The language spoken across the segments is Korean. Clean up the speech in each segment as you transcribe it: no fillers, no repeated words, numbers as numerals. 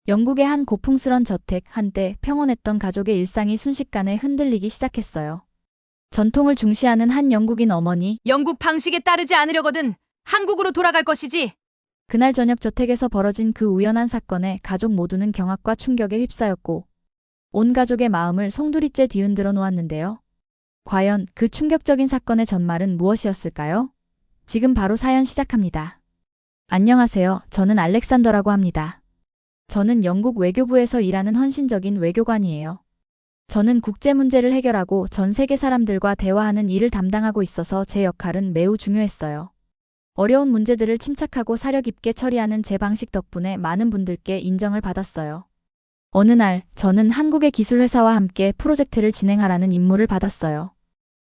영국의 한 고풍스런 저택, 한때 평온했던 가족의 일상이 순식간에 흔들리기 시작했어요. 전통을 중시하는 한 영국인 어머니, 영국 방식에 따르지 않으려거든 한국으로 돌아갈 것이지. 그날 저녁 저택에서 벌어진 그 우연한 사건에 가족 모두는 경악과 충격에 휩싸였고 온 가족의 마음을 송두리째 뒤흔들어 놓았는데요. 과연 그 충격적인 사건의 전말은 무엇이었을까요? 지금 바로 사연 시작합니다. 안녕하세요. 저는 알렉산더라고 합니다. 저는 영국 외교부에서 일하는 헌신적인 외교관이에요. 저는 국제 문제를 해결하고 전 세계 사람들과 대화하는 일을 담당하고 있어서 제 역할은 매우 중요했어요. 어려운 문제들을 침착하고 사려 깊게 처리하는 제 방식 덕분에 많은 분들께 인정을 받았어요. 어느 날 저는 한국의 기술회사와 함께 프로젝트를 진행하라는 임무를 받았어요.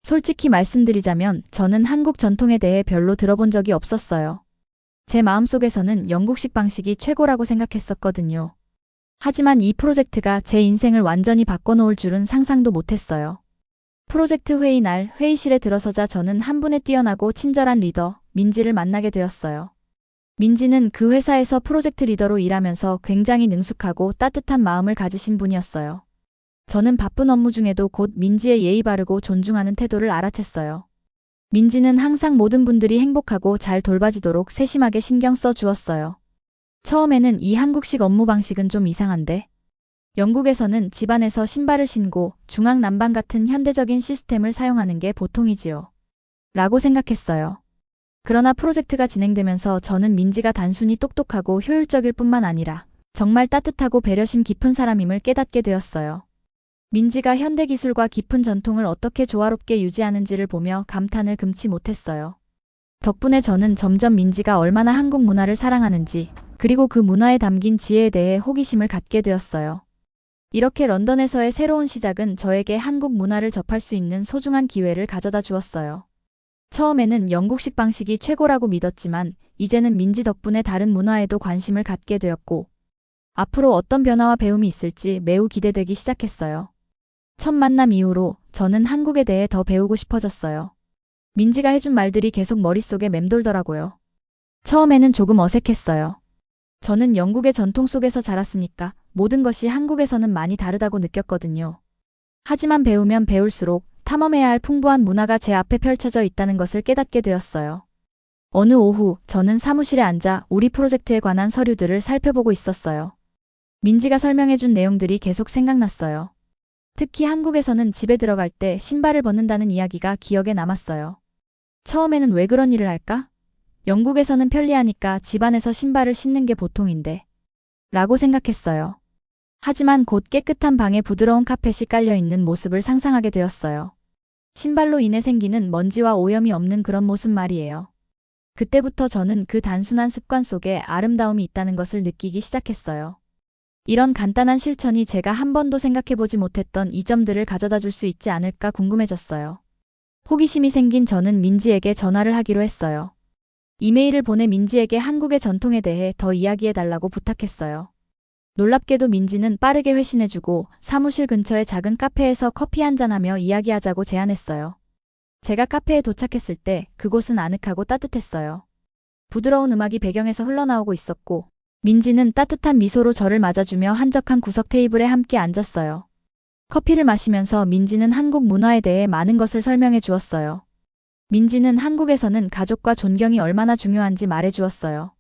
솔직히 말씀드리자면 저는 한국 전통에 대해 별로 들어본 적이 없었어요. 제 마음속에서는 영국식 방식이 최고라고 생각했었거든요. 하지만 이 프로젝트가 제 인생을 완전히 바꿔놓을 줄은 상상도 못했어요. 프로젝트 회의 날 회의실에 들어서자 저는 한 분의 뛰어나고 친절한 리더, 민지를 만나게 되었어요. 민지는 그 회사에서 프로젝트 리더로 일하면서 굉장히 능숙하고 따뜻한 마음을 가지신 분이었어요. 저는 바쁜 업무 중에도 곧 민지의 예의 바르고 존중하는 태도를 알아챘어요. 민지는 항상 모든 분들이 행복하고 잘 돌봐지도록 세심하게 신경 써 주었어요. 처음에는 이 한국식 업무 방식은 좀 이상한데? 영국에서는 집안에서 신발을 신고 중앙 난방 같은 현대적인 시스템을 사용하는 게 보통이지요. 라고 생각했어요. 그러나 프로젝트가 진행되면서 저는 민지가 단순히 똑똑하고 효율적일 뿐만 아니라 정말 따뜻하고 배려심 깊은 사람임을 깨닫게 되었어요. 민지가 현대 기술과 깊은 전통을 어떻게 조화롭게 유지하는지를 보며 감탄을 금치 못했어요. 덕분에 저는 점점 민지가 얼마나 한국 문화를 사랑하는지, 그리고 그 문화에 담긴 지혜에 대해 호기심을 갖게 되었어요. 이렇게 런던에서의 새로운 시작은 저에게 한국 문화를 접할 수 있는 소중한 기회를 가져다 주었어요. 처음에는 영국식 방식이 최고라고 믿었지만 이제는 민지 덕분에 다른 문화에도 관심을 갖게 되었고 앞으로 어떤 변화와 배움이 있을지 매우 기대되기 시작했어요. 첫 만남 이후로 저는 한국에 대해 더 배우고 싶어졌어요. 민지가 해준 말들이 계속 머릿속에 맴돌더라고요. 처음에는 조금 어색했어요. 저는 영국의 전통 속에서 자랐으니까 모든 것이 한국에서는 많이 다르다고 느꼈거든요. 하지만 배우면 배울수록 탐험해야 할 풍부한 문화가 제 앞에 펼쳐져 있다는 것을 깨닫게 되었어요. 어느 오후 저는 사무실에 앉아 우리 프로젝트에 관한 서류들을 살펴보고 있었어요. 민지가 설명해준 내용들이 계속 생각났어요. 특히 한국에서는 집에 들어갈 때 신발을 벗는다는 이야기가 기억에 남았어요. 처음에는 왜 그런 일을 할까? 영국에서는 편리하니까 집안에서 신발을 신는 게 보통인데 라고 생각했어요. 하지만 곧 깨끗한 방에 부드러운 카펫이 깔려있는 모습을 상상하게 되었어요. 신발로 인해 생기는 먼지와 오염이 없는 그런 모습 말이에요. 그때부터 저는 그 단순한 습관 속에 아름다움이 있다는 것을 느끼기 시작했어요. 이런 간단한 실천이 제가 한 번도 생각해보지 못했던 이 점들을 가져다 줄 수 있지 않을까 궁금해졌어요. 호기심이 생긴 저는 민지에게 전화를 하기로 했어요. 이메일을 보내 민지에게 한국의 전통에 대해 더 이야기해달라고 부탁했어요. 놀랍게도 민지는 빠르게 회신해주고 사무실 근처의 작은 카페에서 커피 한잔하며 이야기하자고 제안했어요. 제가 카페에 도착했을 때 그곳은 아늑하고 따뜻했어요. 부드러운 음악이 배경에서 흘러나오고 있었고 민지는 따뜻한 미소로 저를 맞아주며 한적한 구석 테이블에 함께 앉았어요. 커피를 마시면서 민지는 한국 문화에 대해 많은 것을 설명해 주었어요. 민지는 한국에서는 가족과 존경이 얼마나 중요한지 말해 주었어요.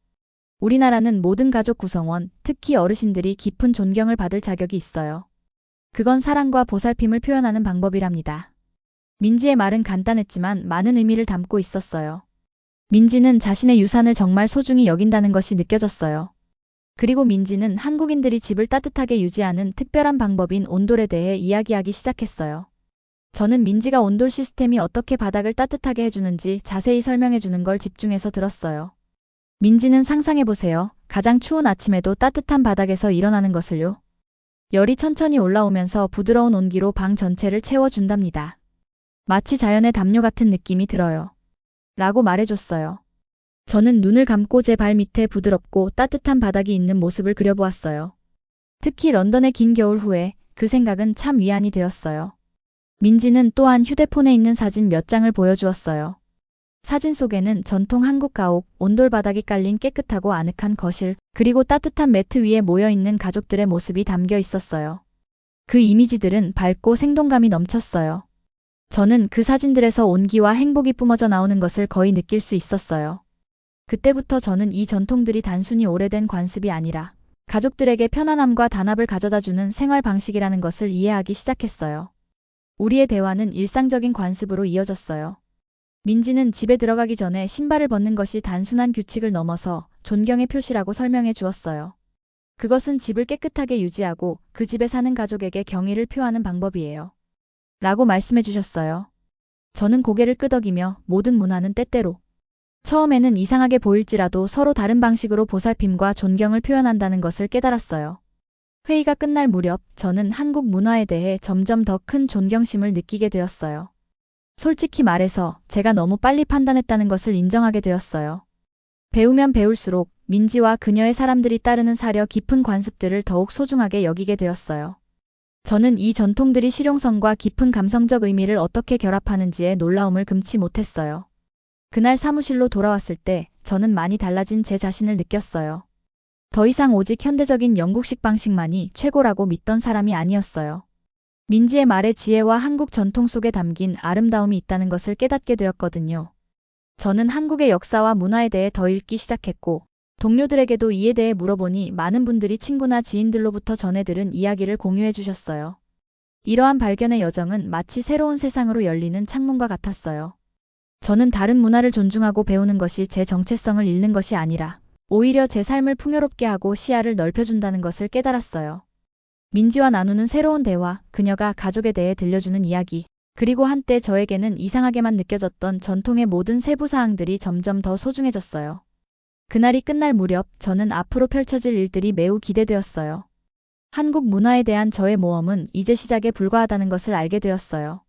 우리나라는 모든 가족 구성원, 특히 어르신들이 깊은 존경을 받을 자격이 있어요. 그건 사랑과 보살핌을 표현하는 방법이랍니다. 민지의 말은 간단했지만 많은 의미를 담고 있었어요. 민지는 자신의 유산을 정말 소중히 여긴다는 것이 느껴졌어요. 그리고 민지는 한국인들이 집을 따뜻하게 유지하는 특별한 방법인 온돌에 대해 이야기하기 시작했어요. 저는 민지가 온돌 시스템이 어떻게 바닥을 따뜻하게 해주는지 자세히 설명해주는 걸 집중해서 들었어요. 민지는 상상해보세요. 가장 추운 아침에도 따뜻한 바닥에서 일어나는 것을요. 열이 천천히 올라오면서 부드러운 온기로 방 전체를 채워준답니다. 마치 자연의 담요 같은 느낌이 들어요. 라고 말해줬어요. 저는 눈을 감고 제 발 밑에 부드럽고 따뜻한 바닥이 있는 모습을 그려보았어요. 특히 런던의 긴 겨울 후에 그 생각은 참 위안이 되었어요. 민지는 또한 휴대폰에 있는 사진 몇 장을 보여주었어요. 사진 속에는 전통 한국 가옥, 온돌바닥이 깔린 깨끗하고 아늑한 거실, 그리고 따뜻한 매트 위에 모여있는 가족들의 모습이 담겨 있었어요. 그 이미지들은 밝고 생동감이 넘쳤어요. 저는 그 사진들에서 온기와 행복이 뿜어져 나오는 것을 거의 느낄 수 있었어요. 그때부터 저는 이 전통들이 단순히 오래된 관습이 아니라 가족들에게 편안함과 단합을 가져다주는 생활 방식이라는 것을 이해하기 시작했어요. 우리의 대화는 일상적인 관습으로 이어졌어요. 민지는 집에 들어가기 전에 신발을 벗는 것이 단순한 규칙을 넘어서 존경의 표시라고 설명해 주었어요. 그것은 집을 깨끗하게 유지하고 그 집에 사는 가족에게 경의를 표하는 방법이에요. 라고 말씀해 주셨어요. 저는 고개를 끄덕이며 모든 문화는 때때로 처음에는 이상하게 보일지라도 서로 다른 방식으로 보살핌과 존경을 표현한다는 것을 깨달았어요. 회의가 끝날 무렵 저는 한국 문화에 대해 점점 더 큰 존경심을 느끼게 되었어요. 솔직히 말해서 제가 너무 빨리 판단했다는 것을 인정하게 되었어요. 배우면 배울수록 민지와 그녀의 사람들이 따르는 사려 깊은 관습들을 더욱 소중하게 여기게 되었어요. 저는 이 전통들이 실용성과 깊은 감성적 의미를 어떻게 결합하는지에 놀라움을 금치 못했어요. 그날 사무실로 돌아왔을 때 저는 많이 달라진 제 자신을 느꼈어요. 더 이상 오직 현대적인 영국식 방식만이 최고라고 믿던 사람이 아니었어요. 민지의 말에 지혜와 한국 전통 속에 담긴 아름다움이 있다는 것을 깨닫게 되었거든요. 저는 한국의 역사와 문화에 대해 더 읽기 시작했고, 동료들에게도 이에 대해 물어보니 많은 분들이 친구나 지인들로부터 전해 들은 이야기를 공유해 주셨어요. 이러한 발견의 여정은 마치 새로운 세상으로 열리는 창문과 같았어요. 저는 다른 문화를 존중하고 배우는 것이 제 정체성을 잃는 것이 아니라 오히려 제 삶을 풍요롭게 하고 시야를 넓혀준다는 것을 깨달았어요. 민지와 나누는 새로운 대화, 그녀가 가족에 대해 들려주는 이야기, 그리고 한때 저에게는 이상하게만 느껴졌던 전통의 모든 세부 사항들이 점점 더 소중해졌어요. 그날이 끝날 무렵 저는 앞으로 펼쳐질 일들이 매우 기대되었어요. 한국 문화에 대한 저의 모험은 이제 시작에 불과하다는 것을 알게 되었어요.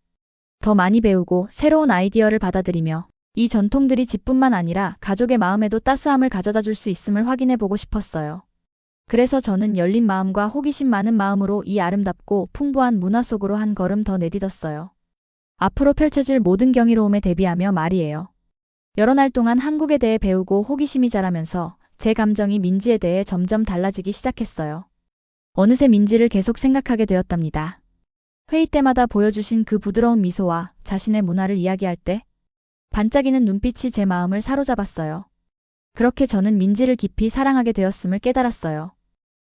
더 많이 배우고 새로운 아이디어를 받아들이며 이 전통들이 집뿐만 아니라 가족의 마음에도 따스함을 가져다 줄 수 있음을 확인해 보고 싶었어요. 그래서 저는 열린 마음과 호기심 많은 마음으로 이 아름답고 풍부한 문화 속으로 한 걸음 더 내딛었어요. 앞으로 펼쳐질 모든 경이로움에 대비하며 말이에요. 여러 날 동안 한국에 대해 배우고 호기심이 자라면서 제 감정이 민지에 대해 점점 달라지기 시작했어요. 어느새 민지를 계속 생각하게 되었답니다. 회의 때마다 보여주신 그 부드러운 미소와 자신의 문화를 이야기할 때 반짝이는 눈빛이 제 마음을 사로잡았어요. 그렇게 저는 민지를 깊이 사랑하게 되었음을 깨달았어요.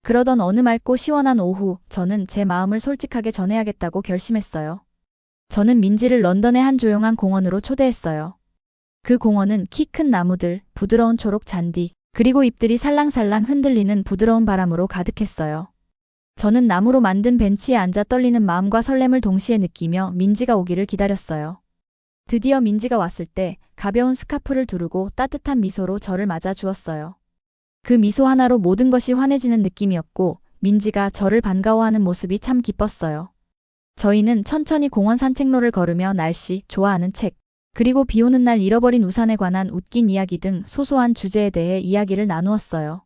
그러던 어느 맑고 시원한 오후, 저는 제 마음을 솔직하게 전해야겠다고 결심했어요. 저는 민지를 런던의 한 조용한 공원으로 초대했어요. 그 공원은 키 큰 나무들, 부드러운 초록 잔디, 그리고 잎들이 살랑살랑 흔들리는 부드러운 바람으로 가득했어요. 저는 나무로 만든 벤치에 앉아 떨리는 마음과 설렘을 동시에 느끼며 민지가 오기를 기다렸어요. 드디어 민지가 왔을 때 가벼운 스카프를 두르고 따뜻한 미소로 저를 맞아 주었어요. 그 미소 하나로 모든 것이 환해지는 느낌이었고 민지가 저를 반가워하는 모습이 참 기뻤어요. 저희는 천천히 공원 산책로를 걸으며 날씨, 좋아하는 책, 그리고 비 오는 날 잃어버린 우산에 관한 웃긴 이야기 등 소소한 주제에 대해 이야기를 나누었어요.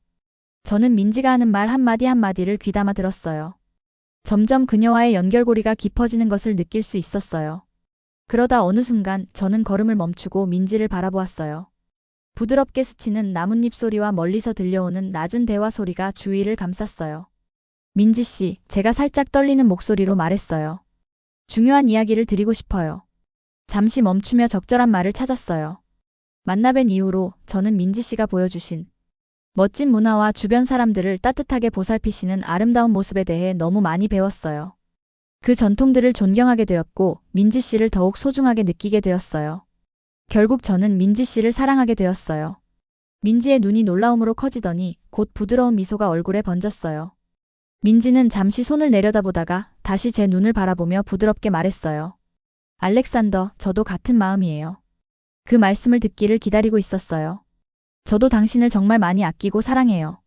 저는 민지가 하는 말 한마디 한마디를 귀담아 들었어요. 점점 그녀와의 연결고리가 깊어지는 것을 느낄 수 있었어요. 그러다 어느 순간 저는 걸음을 멈추고 민지를 바라보았어요. 부드럽게 스치는 나뭇잎 소리와 멀리서 들려오는 낮은 대화 소리가 주위를 감쌌어요. 민지 씨, 제가 살짝 떨리는 목소리로 말했어요. 중요한 이야기를 드리고 싶어요. 잠시 멈추며 적절한 말을 찾았어요. 만나뵌 이후로 저는 민지 씨가 보여주신 멋진 문화와 주변 사람들을 따뜻하게 보살피시는 아름다운 모습에 대해 너무 많이 배웠어요. 그 전통들을 존경하게 되었고 민지 씨를 더욱 소중하게 느끼게 되었어요. 결국 저는 민지 씨를 사랑하게 되었어요. 민지의 눈이 놀라움으로 커지더니 곧 부드러운 미소가 얼굴에 번졌어요. 민지는 잠시 손을 내려다보다가 다시 제 눈을 바라보며 부드럽게 말했어요. 알렉산더, 저도 같은 마음이에요. 그 말씀을 듣기를 기다리고 있었어요. 저도 당신을 정말 많이 아끼고 사랑해요.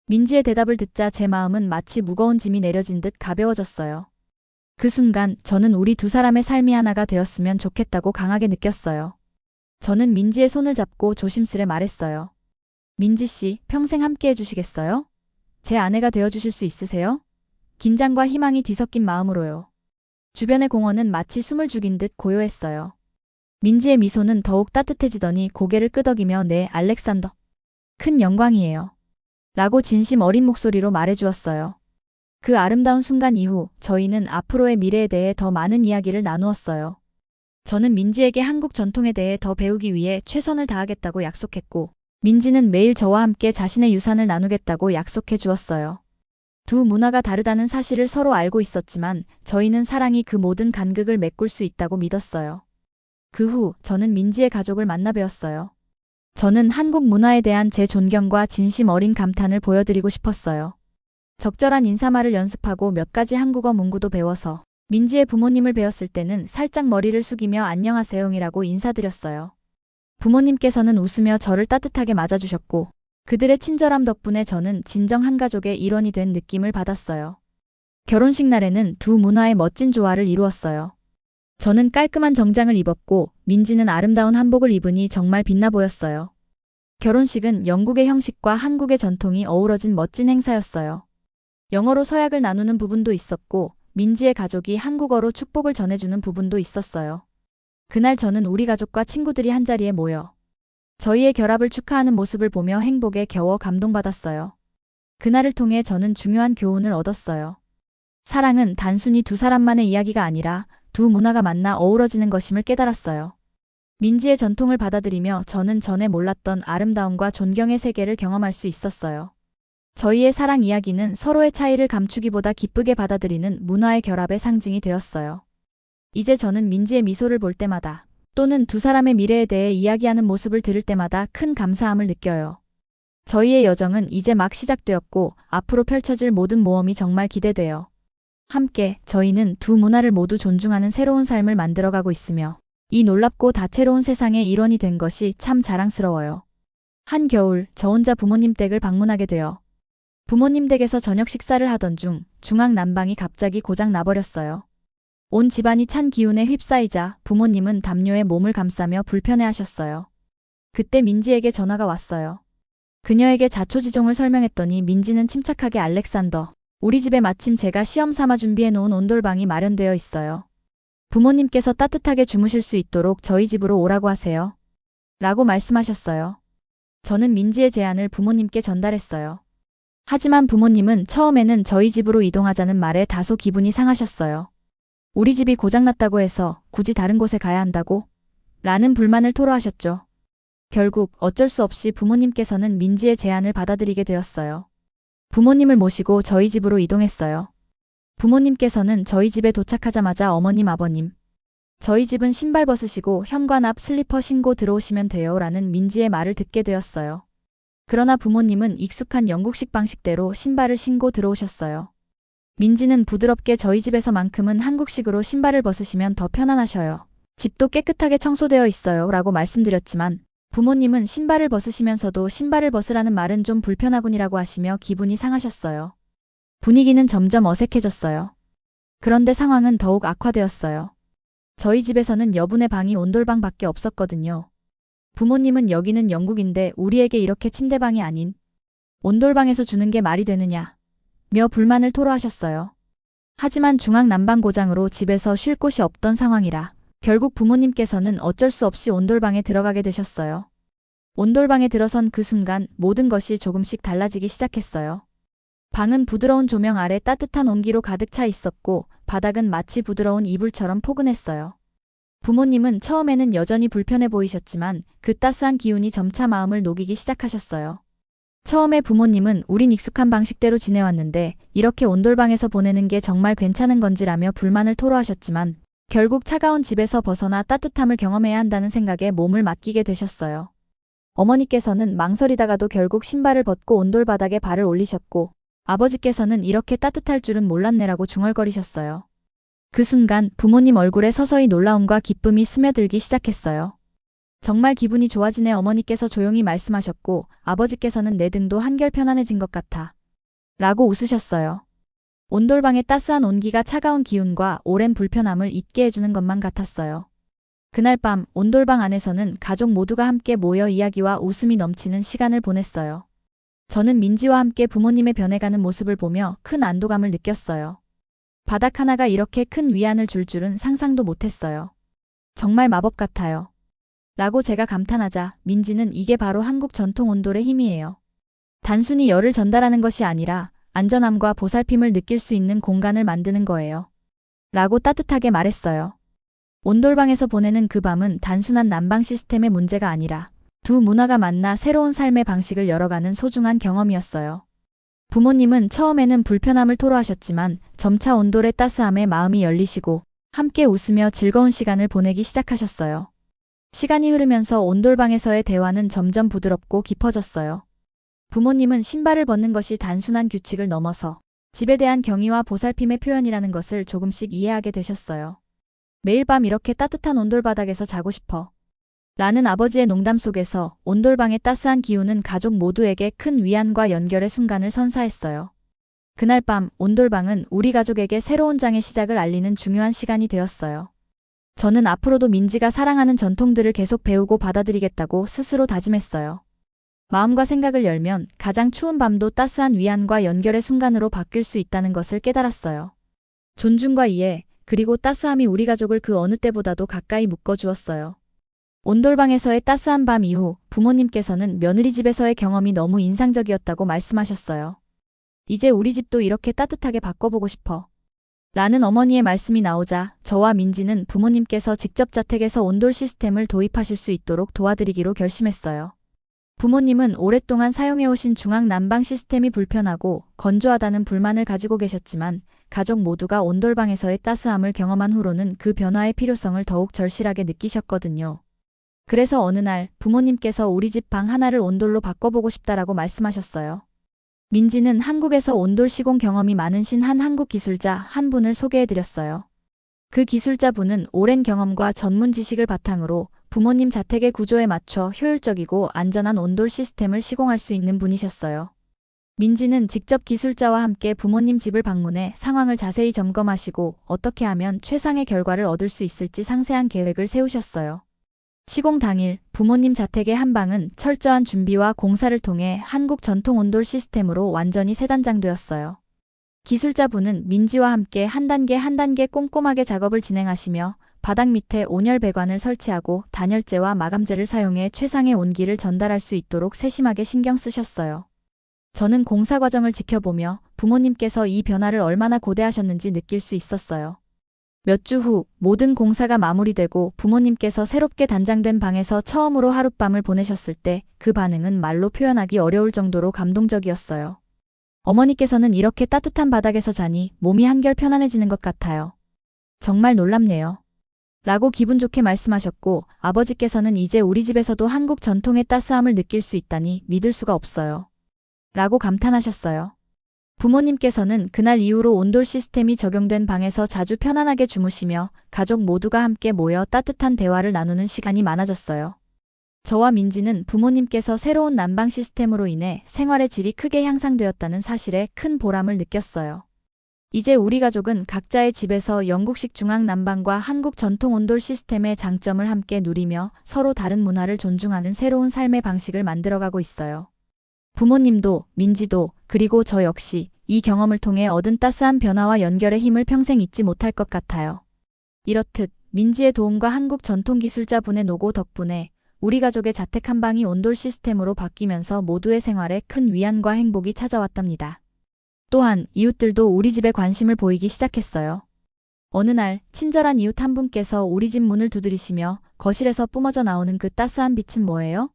민지의 대답을 듣자 제 마음은 마치 무거운 짐이 내려진 듯 가벼워졌어요. 그 순간 저는 우리 두 사람의 삶이 하나가 되었으면 좋겠다고 강하게 느꼈어요. 저는 민지의 손을 잡고 조심스레 말했어요. 민지 씨, 평생 함께 해주시겠어요? 제 아내가 되어주실 수 있으세요? 긴장과 희망이 뒤섞인 마음으로요. 주변의 공원은 마치 숨을 죽인 듯 고요했어요. 민지의 미소는 더욱 따뜻해지더니 고개를 끄덕이며 네, 알렉산더. 큰 영광이에요. 라고 진심 어린 목소리로 말해주었어요. 그 아름다운 순간 이후 저희는 앞으로의 미래에 대해 더 많은 이야기를 나누었어요. 저는 민지에게 한국 전통에 대해 더 배우기 위해 최선을 다하겠다고 약속했고, 민지는 매일 저와 함께 자신의 유산을 나누겠다고 약속해 주었어요. 두 문화가 다르다는 사실을 서로 알고 있었지만 저희는 사랑이 그 모든 간극을 메꿀 수 있다고 믿었어요. 그 후 저는 민지의 가족을 만나 뵈었어요. 저는 한국 문화에 대한 제 존경과 진심 어린 감탄을 보여드리고 싶었어요. 적절한 인사말을 연습하고 몇 가지 한국어 문구도 배워서 민지의 부모님을 뵈었을 때는 살짝 머리를 숙이며 안녕하세요이라고 인사드렸어요. 부모님께서는 웃으며 저를 따뜻하게 맞아주셨고 그들의 친절함 덕분에 저는 진정 한 가족의 일원이 된 느낌을 받았어요. 결혼식 날에는 두 문화의 멋진 조화를 이루었어요. 저는 깔끔한 정장을 입었고 민지는 아름다운 한복을 입으니 정말 빛나 보였어요. 결혼식은 영국의 형식과 한국의 전통이 어우러진 멋진 행사였어요. 영어로 서약을 나누는 부분도 있었고 민지의 가족이 한국어로 축복을 전해주는 부분도 있었어요. 그날 저는 우리 가족과 친구들이 한자리에 모여 저희의 결합을 축하하는 모습을 보며 행복에 겨워 감동받았어요. 그날을 통해 저는 중요한 교훈을 얻었어요. 사랑은 단순히 두 사람만의 이야기가 아니라 두 문화가 만나 어우러지는 것임을 깨달았어요. 민지의 전통을 받아들이며 저는 전에 몰랐던 아름다움과 존경의 세계를 경험할 수 있었어요. 저희의 사랑 이야기는 서로의 차이를 감추기보다 기쁘게 받아들이는 문화의 결합의 상징이 되었어요. 이제 저는 민지의 미소를 볼 때마다 또는 두 사람의 미래에 대해 이야기하는 모습을 들을 때마다 큰 감사함을 느껴요. 저희의 여정은 이제 막 시작되었고 앞으로 펼쳐질 모든 모험이 정말 기대돼요. 함께 저희는 두 문화를 모두 존중하는 새로운 삶을 만들어가고 있으며 이 놀랍고 다채로운 세상의 일원이 된 것이 참 자랑스러워요. 한겨울 저 혼자 부모님 댁을 방문하게 되어 부모님 댁에서 저녁 식사를 하던 중 중앙 난방이 갑자기 고장 나버렸어요. 온 집안이 찬 기운에 휩싸이자 부모님은 담요에 몸을 감싸며 불편해하셨어요. 그때 민지에게 전화가 왔어요. 그녀에게 자초지종을 설명했더니 민지는 침착하게 알렉산더, 우리 집에 마침 제가 시험 삼아 준비해 놓은 온돌방이 마련되어 있어요. 부모님께서 따뜻하게 주무실 수 있도록 저희 집으로 오라고 하세요. 라고 말씀하셨어요. 저는 민지의 제안을 부모님께 전달했어요. 하지만 부모님은 처음에는 저희 집으로 이동하자는 말에 다소 기분이 상하셨어요. 우리 집이 고장났다고 해서 굳이 다른 곳에 가야 한다고? 라는 불만을 토로하셨죠. 결국 어쩔 수 없이 부모님께서는 민지의 제안을 받아들이게 되었어요. 부모님을 모시고 저희 집으로 이동했어요. 부모님께서는 저희 집에 도착하자마자 어머님, 아버님, 저희 집은 신발 벗으시고 현관 앞 슬리퍼 신고 들어오시면 돼요 라는 민지의 말을 듣게 되었어요. 그러나 부모님은 익숙한 영국식 방식대로 신발을 신고 들어오셨어요. 민지는 부드럽게 저희 집에서만큼은 한국식으로 신발을 벗으시면 더 편안하셔요. 집도 깨끗하게 청소되어 있어요 라고 말씀드렸지만 부모님은 신발을 벗으시면서도 신발을 벗으라는 말은 좀 불편하군이라고 하시며 기분이 상하셨어요. 분위기는 점점 어색해졌어요. 그런데 상황은 더욱 악화되었어요. 저희 집에서는 여분의 방이 온돌방밖에 없었거든요. 부모님은 여기는 영국인데 우리에게 이렇게 침대방이 아닌 온돌방에서 주는 게 말이 되느냐 며 불만을 토로하셨어요. 하지만 중앙 난방 고장으로 집에서 쉴 곳이 없던 상황이라 결국 부모님께서는 어쩔 수 없이 온돌방에 들어가게 되셨어요. 온돌방에 들어선 그 순간 모든 것이 조금씩 달라지기 시작했어요. 방은 부드러운 조명 아래 따뜻한 온기로 가득 차 있었고 바닥은 마치 부드러운 이불처럼 포근했어요. 부모님은 처음에는 여전히 불편해 보이셨지만 그 따스한 기운이 점차 마음을 녹이기 시작하셨어요. 처음에 부모님은 우린 익숙한 방식대로 지내왔는데 이렇게 온돌방에서 보내는 게 정말 괜찮은 건지라며 불만을 토로하셨지만 결국 차가운 집에서 벗어나 따뜻함을 경험해야 한다는 생각에 몸을 맡기게 되셨어요. 어머니께서는 망설이다가도 결국 신발을 벗고 온돌바닥에 발을 올리셨고 아버지께서는 이렇게 따뜻할 줄은 몰랐네라고 중얼거리셨어요. 그 순간 부모님 얼굴에 서서히 놀라움과 기쁨이 스며들기 시작했어요. 정말 기분이 좋아지네. 어머니께서 조용히 말씀하셨고 아버지께서는 내 등도 한결 편안해진 것 같아 라고 웃으셨어요. 온돌방의 따스한 온기가 차가운 기운과 오랜 불편함을 잊게 해주는 것만 같았어요. 그날 밤 온돌방 안에서는 가족 모두가 함께 모여 이야기와 웃음이 넘치는 시간을 보냈어요. 저는 민지와 함께 부모님의 변해가는 모습을 보며 큰 안도감을 느꼈어요. 바닥 하나가 이렇게 큰 위안을 줄 줄은 상상도 못했어요. 정말 마법 같아요. 라고 제가 감탄하자 민지는 이게 바로 한국 전통 온돌의 힘이에요. 단순히 열을 전달하는 것이 아니라 안전함과 보살핌을 느낄 수 있는 공간을 만드는 거예요. 라고 따뜻하게 말했어요. 온돌방에서 보내는 그 밤은 단순한 난방 시스템의 문제가 아니라 두 문화가 만나 새로운 삶의 방식을 열어가는 소중한 경험이었어요. 부모님은 처음에는 불편함을 토로하셨지만 점차 온돌의 따스함에 마음이 열리시고 함께 웃으며 즐거운 시간을 보내기 시작하셨어요. 시간이 흐르면서 온돌방에서의 대화는 점점 부드럽고 깊어졌어요. 부모님은 신발을 벗는 것이 단순한 규칙을 넘어서 집에 대한 경의와 보살핌의 표현이라는 것을 조금씩 이해하게 되셨어요. 매일 밤 이렇게 따뜻한 온돌바닥에서 자고 싶어. 라는 아버지의 농담 속에서 온돌방의 따스한 기운은 가족 모두에게 큰 위안과 연결의 순간을 선사했어요. 그날 밤 온돌방은 우리 가족에게 새로운 장의 시작을 알리는 중요한 시간이 되었어요. 저는 앞으로도 민지가 사랑하는 전통들을 계속 배우고 받아들이겠다고 스스로 다짐했어요. 마음과 생각을 열면 가장 추운 밤도 따스한 위안과 연결의 순간으로 바뀔 수 있다는 것을 깨달았어요. 존중과 이해, 그리고 따스함이 우리 가족을 그 어느 때보다도 가까이 묶어주었어요. 온돌방에서의 따스한 밤 이후 부모님께서는 며느리 집에서의 경험이 너무 인상적이었다고 말씀하셨어요. 이제 우리 집도 이렇게 따뜻하게 바꿔보고 싶어. 라는 어머니의 말씀이 나오자 저와 민지는 부모님께서 직접 자택에서 온돌 시스템을 도입하실 수 있도록 도와드리기로 결심했어요. 부모님은 오랫동안 사용해오신 중앙 난방 시스템이 불편하고 건조하다는 불만을 가지고 계셨지만 가족 모두가 온돌방에서의 따스함을 경험한 후로는 그 변화의 필요성을 더욱 절실하게 느끼셨거든요. 그래서 어느 날 부모님께서 우리 집 방 하나를 온돌로 바꿔보고 싶다라고 말씀하셨어요. 민지는 한국에서 온돌 시공 경험이 많으신 한 한국 기술자 한 분을 소개해드렸어요. 그 기술자분은 오랜 경험과 전문 지식을 바탕으로 부모님 자택의 구조에 맞춰 효율적이고 안전한 온돌 시스템을 시공할 수 있는 분이셨어요. 민지는 직접 기술자와 함께 부모님 집을 방문해 상황을 자세히 점검하시고 어떻게 하면 최상의 결과를 얻을 수 있을지 상세한 계획을 세우셨어요. 시공 당일 부모님 자택의 한 방은 철저한 준비와 공사를 통해 한국 전통 온돌 시스템으로 완전히 새 단장되었어요. 기술자분은 민지와 함께 한 단계 한 단계 꼼꼼하게 작업을 진행하시며 바닥 밑에 온열 배관을 설치하고 단열재와 마감재를 사용해 최상의 온기를 전달할 수 있도록 세심하게 신경 쓰셨어요. 저는 공사 과정을 지켜보며 부모님께서 이 변화를 얼마나 고대하셨는지 느낄 수 있었어요. 몇 주 후 모든 공사가 마무리되고 부모님께서 새롭게 단장된 방에서 처음으로 하룻밤을 보내셨을 때 그 반응은 말로 표현하기 어려울 정도로 감동적이었어요. 어머니께서는 이렇게 따뜻한 바닥에서 자니 몸이 한결 편안해지는 것 같아요. 정말 놀랍네요. 라고 기분 좋게 말씀하셨고 아버지께서는 이제 우리 집에서도 한국 전통의 따스함을 느낄 수 있다니 믿을 수가 없어요. 라고 감탄하셨어요. 부모님께서는 그날 이후로 온돌 시스템이 적용된 방에서 자주 편안하게 주무시며 가족 모두가 함께 모여 따뜻한 대화를 나누는 시간이 많아졌어요. 저와 민지는 부모님께서 새로운 난방 시스템으로 인해 생활의 질이 크게 향상되었다는 사실에 큰 보람을 느꼈어요. 이제 우리 가족은 각자의 집에서 영국식 중앙 난방과 한국 전통 온돌 시스템의 장점을 함께 누리며 서로 다른 문화를 존중하는 새로운 삶의 방식을 만들어가고 있어요. 부모님도, 민지도, 그리고 저 역시 이 경험을 통해 얻은 따스한 변화와 연결의 힘을 평생 잊지 못할 것 같아요. 이렇듯 민지의 도움과 한국 전통기술자분의 노고 덕분에 우리 가족의 자택 한 방이 온돌 시스템으로 바뀌면서 모두의 생활에 큰 위안과 행복이 찾아왔답니다. 또한 이웃들도 우리 집에 관심을 보이기 시작했어요. 어느 날 친절한 이웃 한 분께서 우리 집 문을 두드리시며 거실에서 뿜어져 나오는 그 따스한 빛은 뭐예요?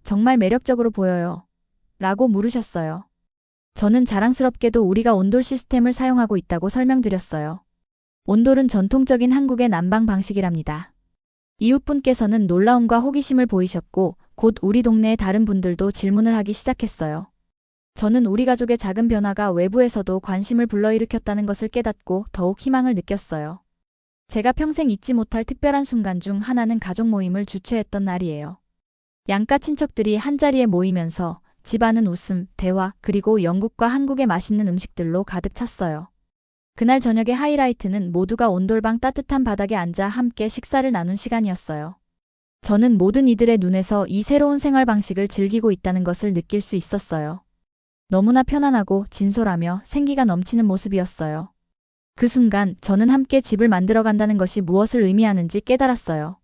정말 매력적으로 보여요. 라고 물으셨어요. 저는 자랑스럽게도 우리가 온돌 시스템을 사용하고 있다고 설명드렸어요. 온돌은 전통적인 한국의 난방 방식이랍니다. 이웃분께서는 놀라움과 호기심을 보이셨고 곧 우리 동네의 다른 분들도 질문을 하기 시작했어요. 저는 우리 가족의 작은 변화가 외부에서도 관심을 불러일으켰다는 것을 깨닫고 더욱 희망을 느꼈어요. 제가 평생 잊지 못할 특별한 순간 중 하나는 가족 모임을 주최했던 날이에요. 양가 친척들이 한자리에 모이면서 집안은 웃음, 대화, 그리고 영국과 한국의 맛있는 음식들로 가득 찼어요. 그날 저녁의 하이라이트는 모두가 온돌방 따뜻한 바닥에 앉아 함께 식사를 나눈 시간이었어요. 저는 모든 이들의 눈에서 이 새로운 생활 방식을 즐기고 있다는 것을 느낄 수 있었어요. 너무나 편안하고 진솔하며 생기가 넘치는 모습이었어요. 그 순간 저는 함께 집을 만들어간다는 것이 무엇을 의미하는지 깨달았어요.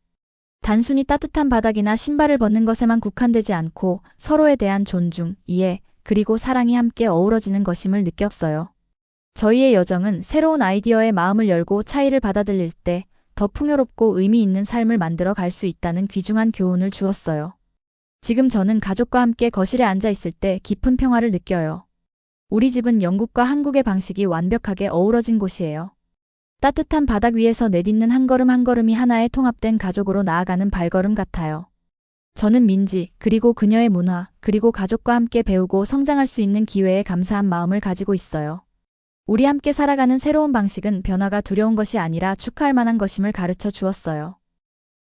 단순히 따뜻한 바닥이나 신발을 벗는 것에만 국한되지 않고 서로에 대한 존중, 이해, 그리고 사랑이 함께 어우러지는 것임을 느꼈어요. 저희의 여정은 새로운 아이디어에 마음을 열고 차이를 받아들일 때 더 풍요롭고 의미 있는 삶을 만들어 갈 수 있다는 귀중한 교훈을 주었어요. 지금 저는 가족과 함께 거실에 앉아 있을 때 깊은 평화를 느껴요. 우리 집은 영국과 한국의 방식이 완벽하게 어우러진 곳이에요. 따뜻한 바닥 위에서 내딛는 한 걸음 한 걸음이 하나의 통합된 가족으로 나아가는 발걸음 같아요. 저는 민지, 그리고 그녀의 문화, 그리고 가족과 함께 배우고 성장할 수 있는 기회에 감사한 마음을 가지고 있어요. 우리 함께 살아가는 새로운 방식은 변화가 두려운 것이 아니라 축하할 만한 것임을 가르쳐 주었어요.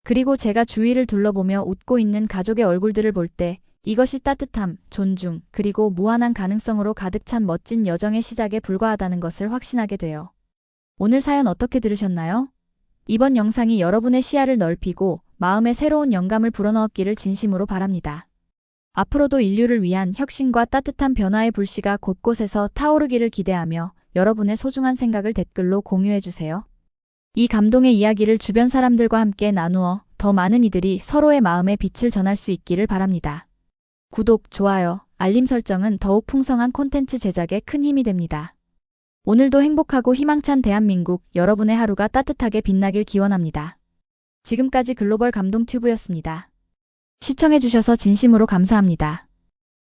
그리고 제가 주위를 둘러보며 웃고 있는 가족의 얼굴들을 볼 때 이것이 따뜻함, 존중, 그리고 무한한 가능성으로 가득 찬 멋진 여정의 시작에 불과하다는 것을 확신하게 돼요. 오늘 사연 어떻게 들으셨나요? 이번 영상이 여러분의 시야를 넓히고 마음에 새로운 영감을 불어넣었기를 진심으로 바랍니다. 앞으로도 인류를 위한 혁신과 따뜻한 변화의 불씨가 곳곳에서 타오르기를 기대하며 여러분의 소중한 생각을 댓글로 공유해주세요. 이 감동의 이야기를 주변 사람들과 함께 나누어 더 많은 이들이 서로의 마음의 빛을 전할 수 있기를 바랍니다. 구독, 좋아요, 알림 설정은 더욱 풍성한 콘텐츠 제작에 큰 힘이 됩니다. 오늘도 행복하고 희망찬 대한민국, 여러분의 하루가 따뜻하게 빛나길 기원합니다. 지금까지 글로벌 감동 튜브였습니다. 시청해주셔서 진심으로 감사합니다.